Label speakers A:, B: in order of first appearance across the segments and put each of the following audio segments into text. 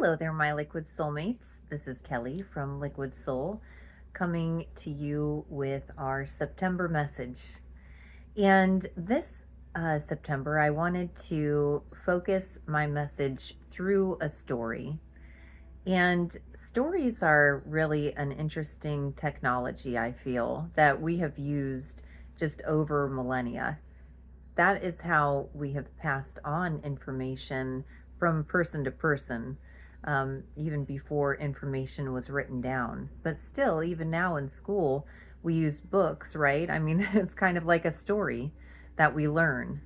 A: Hello there, my Liquid Soulmates. This is Kelly from Liquid Soul coming to you with our September message. And this September, I wanted to focus my message through a story. And stories are really an interesting technology, I feel, that we have used just over millennia. That is how we have passed on information from person to person, even before information was written down. But still, even now in school, we use books, right? I mean, it's kind of like a story that we learn.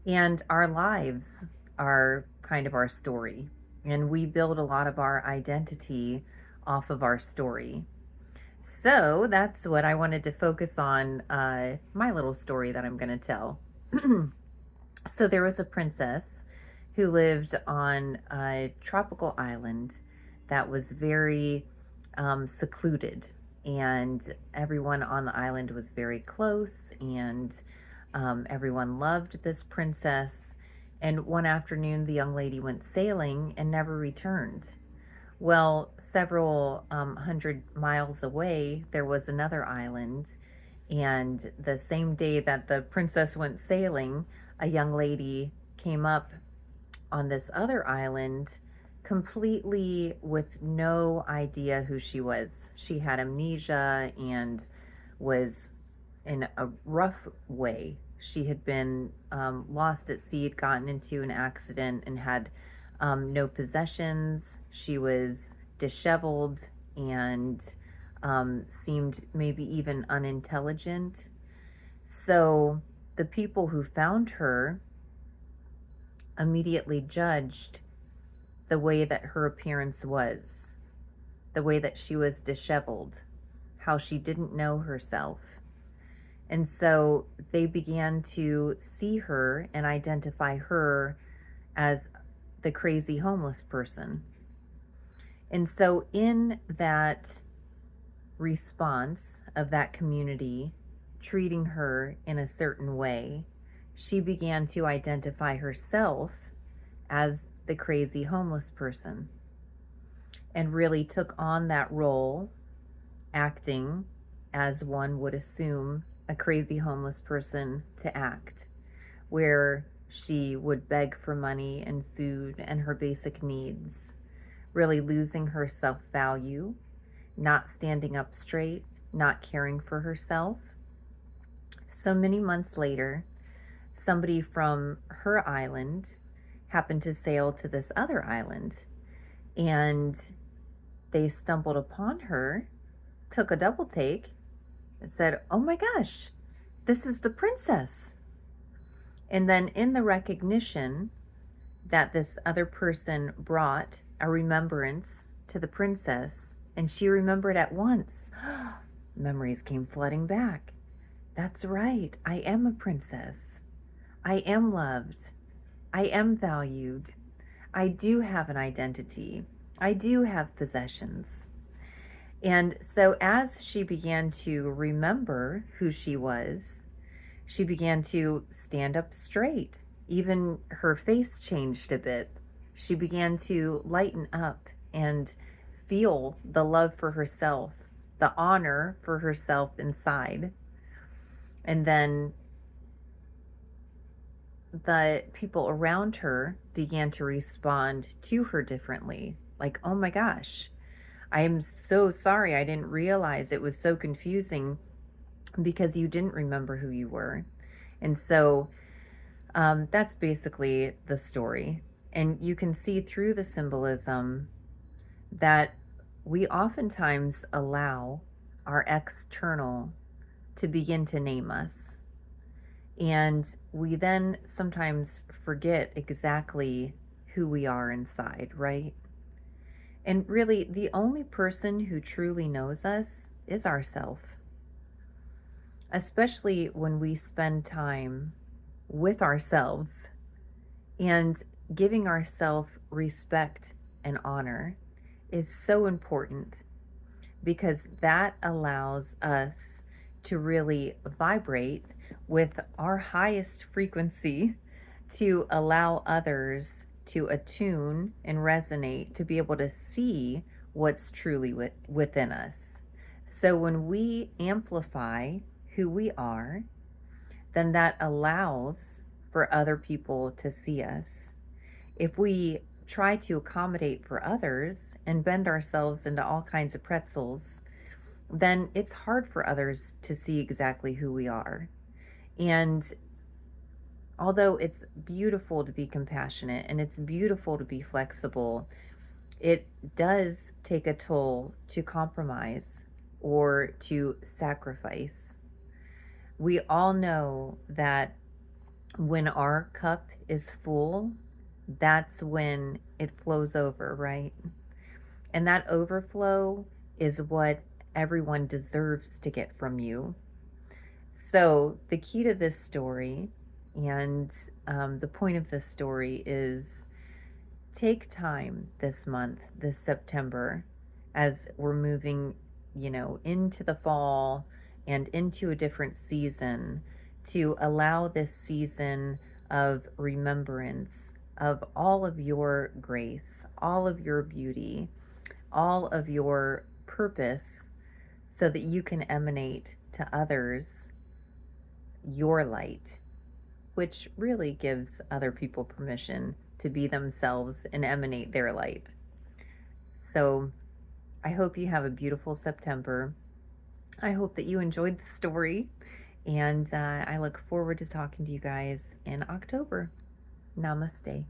A: And our lives are kind of our story. And we build a lot of our identity off of our story. So that's what I wanted to focus on, my little story that I'm going to tell. So there was a princess who lived on a tropical island that was very secluded, and everyone on the island was very close, and everyone loved this princess. And one afternoon, the young lady went sailing and never returned. Well, several hundred miles away, there was another island, and the same day that the princess went sailing, a young lady came up on this other island completely with no idea who she was. She had amnesia and was in a rough way. She had been lost at sea, had gotten into an accident, and had no possessions. She was disheveled and seemed maybe even unintelligent. So the people who found her immediately judged the way that her appearance was, the way that she was disheveled, how she didn't know herself. And so they began to see her and identify her as the crazy homeless person. And so, in that response of that community treating her in a certain way, she began to identify herself as the crazy homeless person and really took on that role, acting as one would assume a crazy homeless person to act, where she would beg for money and food and her basic needs, really losing her self value, not standing up straight, not caring for herself. So many months later, somebody from her island happened to sail to this other island, and they stumbled upon her, took a double take, and said, "Oh my gosh, this is the princess." And then, in the recognition that this other person brought a remembrance to the princess, and she remembered at once, memories came flooding back. That's right, I am a princess. I am loved. I am valued. I do have an identity. I do have possessions. And so, as she began to remember who she was, she began to stand up straight. Even her face changed a bit. She began to lighten up and feel the love for herself, the honor for herself inside. And then the people around her began to respond to her differently. Like, "Oh my gosh, I am so sorry. I didn't realize it was so confusing because you didn't remember who you were." And so that's basically the story. And you can see through the symbolism that we oftentimes allow our external to begin to name us. And we then sometimes forget exactly who we are inside, right? And really, the only person who truly knows us is ourself, especially when we spend time with ourselves and giving ourselves respect and honor is so important, because that allows us to really vibrate with our highest frequency to allow others to attune and resonate, to be able to see what's truly within us. So when we amplify who we are, then that allows for other people to see us. If we try to accommodate for others and bend ourselves into all kinds of pretzels, then it's hard for others to see exactly who we are. And although it's beautiful to be compassionate and it's beautiful to be flexible, it does take a toll to compromise or to sacrifice. We all know that when our cup is full, that's when it flows over, right? And that overflow is what everyone deserves to get from you. So, the key to this story and the point of this story is take time this month, this September, as we're moving, into the fall and into a different season, to allow this season of remembrance of all of your grace, all of your beauty, all of your purpose, so that you can emanate to others your light, which really gives other people permission to be themselves and emanate their light. So I hope you have a beautiful September. I hope that you enjoyed the story, and I look forward to talking to you guys in October. Namaste.